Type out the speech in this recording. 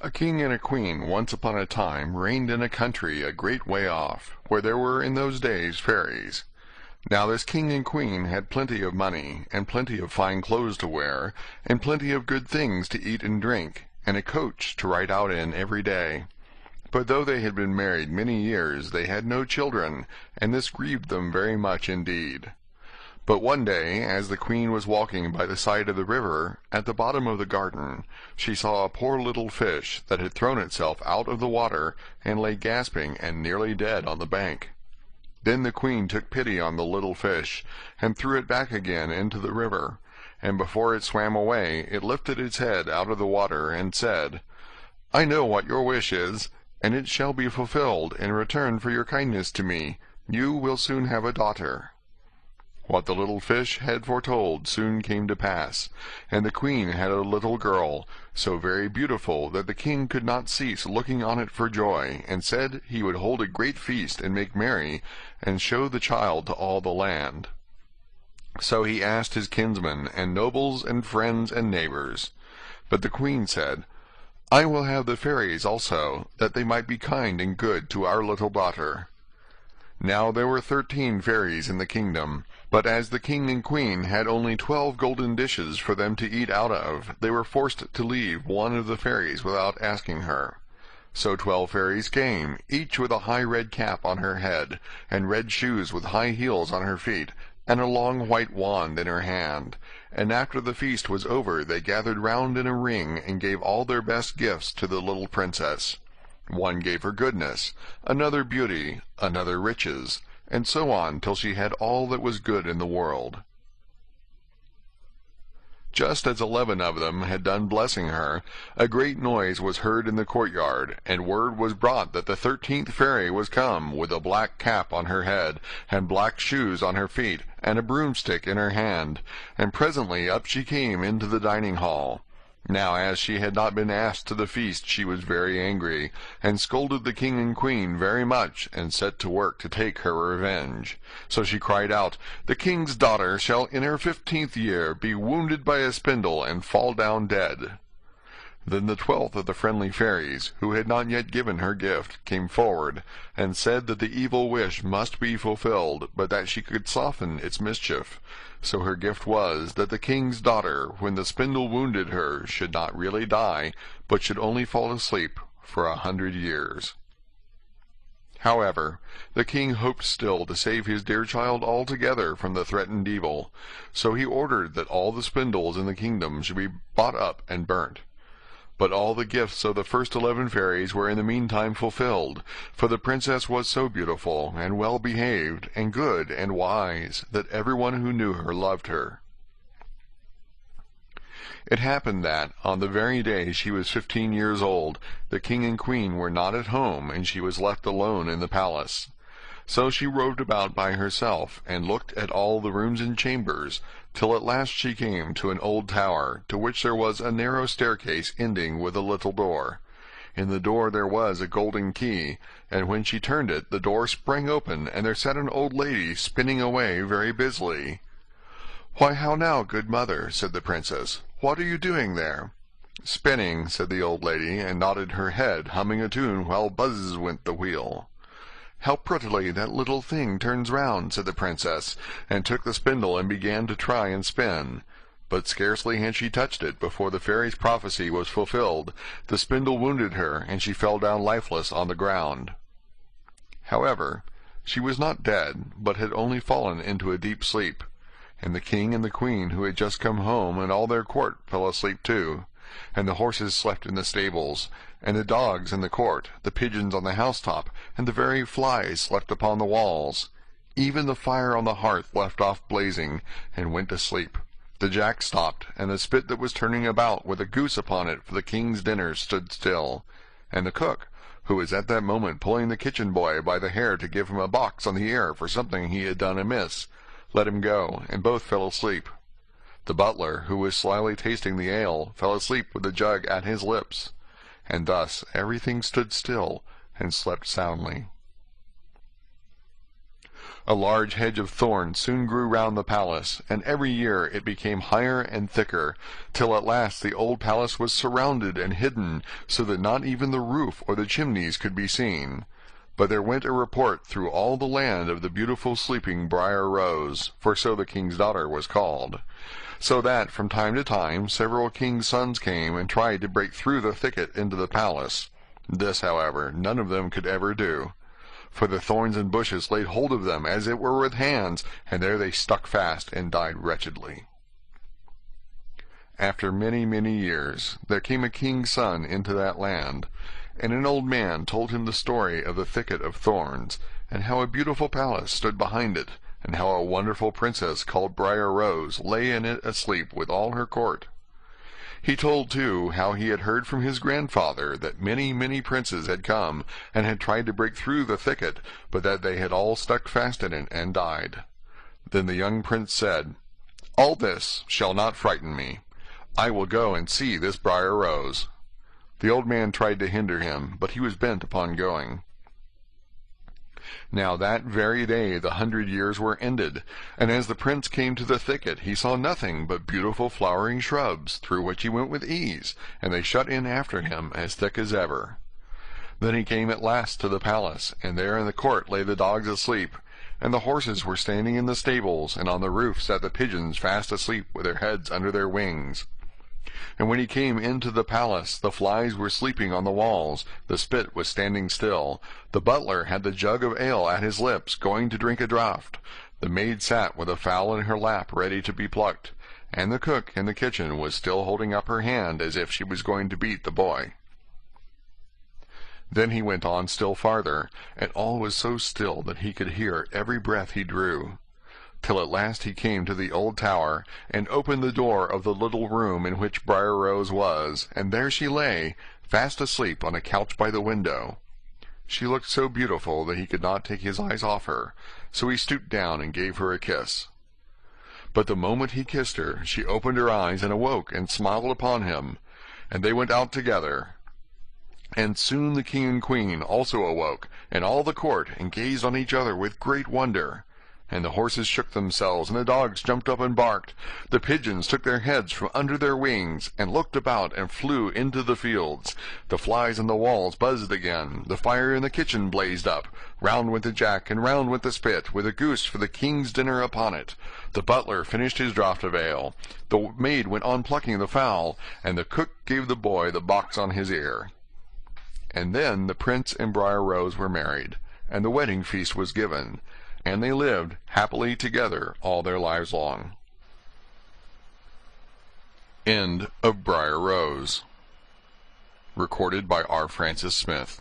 A king and a queen once upon a time reigned in a country a great way off, where there were in those days fairies. Now this king and queen had plenty of money, and plenty of fine clothes to wear, and plenty of good things to eat and drink, and a coach to ride out in every day. But though they had been married many years, they had no children, and this grieved them very much indeed. But one day, as the queen was walking by the side of the river, at the bottom of the garden, she saw a poor little fish that had thrown itself out of the water, and lay gasping and nearly dead on the bank. Then the queen took pity on the little fish, and threw it back again into the river, and before it swam away, it lifted its head out of the water, and said, "I know what your wish is, and it shall be fulfilled in return for your kindness to me. You will soon have a daughter." What the little fish had foretold soon came to pass, and the queen had a little girl, so very beautiful that the king could not cease looking on it for joy, and said he would hold a great feast and make merry, and show the child to all the land. So he asked his kinsmen, and nobles, and friends, and neighbors. But the queen said, "I will have the fairies also, that they might be kind and good to our little daughter." Now there were 13 fairies in the kingdom, but as the king and queen had only 12 golden dishes for them to eat out of, they were forced to leave one of the fairies without asking her. So 12 fairies came, each with a high red cap on her head, and red shoes with high heels on her feet, and a long white wand in her hand. And after the feast was over, they gathered round in a ring, and gave all their best gifts to the little princess. One gave her goodness, another beauty, another riches, and so on till she had all that was good in the world. Just as 11 of them had done blessing her, a great noise was heard in the courtyard, and word was brought that the 13th fairy was come, with a black cap on her head, and black shoes on her feet, and a broomstick in her hand, and presently up she came into the dining hall. Now as she had not been asked to the feast, she was very angry, and scolded the king and queen very much, and set to work to take her revenge. So she cried out, "The king's daughter shall in her 15th year be wounded by a spindle, and fall down dead." Then the 12th of the friendly fairies, who had not yet given her gift, came forward, and said that the evil wish must be fulfilled, but that she could soften its mischief. So her gift was, that the king's daughter, when the spindle wounded her, should not really die, but should only fall asleep for 100 years. However, the king hoped still to save his dear child altogether from the threatened evil, so he ordered that all the spindles in the kingdom should be bought up and burnt. But all the gifts of the first 11 fairies were in the meantime fulfilled, for the princess was so beautiful, and well behaved, and good, and wise, that everyone who knew her loved her. It happened that, on the very day she was 15 years old, the king and queen were not at home, and she was left alone in the palace. So she roved about by herself, and looked at all the rooms and chambers, till at last she came to an old tower, to which there was a narrow staircase ending with a little door. In the door there was a golden key, and when she turned it, the door sprang open, and there sat an old lady spinning away very busily. "Why, how now, good mother," said the princess, "what are you doing there?" "Spinning," said the old lady, and nodded her head, humming a tune while buzz went the wheel. "How prettily that little thing turns round," said the princess, and took the spindle and began to try and spin. But scarcely had she touched it before the fairy's prophecy was fulfilled. The spindle wounded her, and she fell down lifeless on the ground. However, she was not dead, but had only fallen into a deep sleep, and the king and the queen, who had just come home, and all their court, fell asleep too, and the horses slept in the stables, and the dogs in the court, the pigeons on the housetop, and the very flies slept upon the walls. Even the fire on the hearth left off blazing, and went to sleep. The jack stopped, and the spit that was turning about with a goose upon it for the king's dinner stood still, and the cook, who was at that moment pulling the kitchen boy by the hair to give him a box on the ear for something he had done amiss, let him go, and both fell asleep. The butler, who was slyly tasting the ale, fell asleep with the jug at his lips, and thus everything stood still and slept soundly. A large hedge of thorns soon grew round the palace, and every year it became higher and thicker, till at last the old palace was surrounded and hidden, so that not even the roof or the chimneys could be seen. But there went a report through all the land of the beautiful sleeping Briar Rose, for so the king's daughter was called. So that from time to time several kings' sons came and tried to break through the thicket into the palace. This, however, none of them could ever do, for the thorns and bushes laid hold of them as it were with hands, and there they stuck fast and died wretchedly. After many, many years, there came a king's son into that land, and an old man told him the story of the thicket of thorns, and how a beautiful palace stood behind it, and how a wonderful princess called Briar Rose lay in it asleep with all her court. He told, too, how he had heard from his grandfather that many, many princes had come and had tried to break through the thicket, but that they had all stuck fast in it and died. Then the young prince said, "All this shall not frighten me. I will go and see this Briar Rose." The old man tried to hinder him, but he was bent upon going. Now that very day the 100 years were ended, and as the prince came to the thicket he saw nothing but beautiful flowering shrubs, through which he went with ease, and they shut in after him as thick as ever. Then he came at last to the palace, and there in the court lay the dogs asleep, and the horses were standing in the stables, and on the roof sat the pigeons fast asleep with their heads under their wings. And when he came into the palace, the flies were sleeping on the walls, the spit was standing still, the butler had the jug of ale at his lips, going to drink a draught, the maid sat with a fowl in her lap ready to be plucked, and the cook in the kitchen was still holding up her hand as if she was going to beat the boy. Then he went on still farther, and all was so still that he could hear every breath he drew, till at last he came to the old tower, and opened the door of the little room in which Briar Rose was, and there she lay, fast asleep on a couch by the window. She looked so beautiful that he could not take his eyes off her, so he stooped down and gave her a kiss. But the moment he kissed her, she opened her eyes and awoke and smiled upon him, and they went out together. And soon the king and queen also awoke, and all the court, and gazed on each other with great wonder. And the horses shook themselves, and the dogs jumped up and barked. The pigeons took their heads from under their wings, and looked about and flew into the fields. The flies on the walls buzzed again. The fire in the kitchen blazed up. Round went the jack, and round went the spit, with a goose for the king's dinner upon it. The butler finished his draught of ale. The maid went on plucking the fowl, and the cook gave the boy the box on his ear. And then the prince and Briar Rose were married, and the wedding feast was given, and they lived happily together all their lives long. End of Briar Rose. Recorded by R. Francis Smith.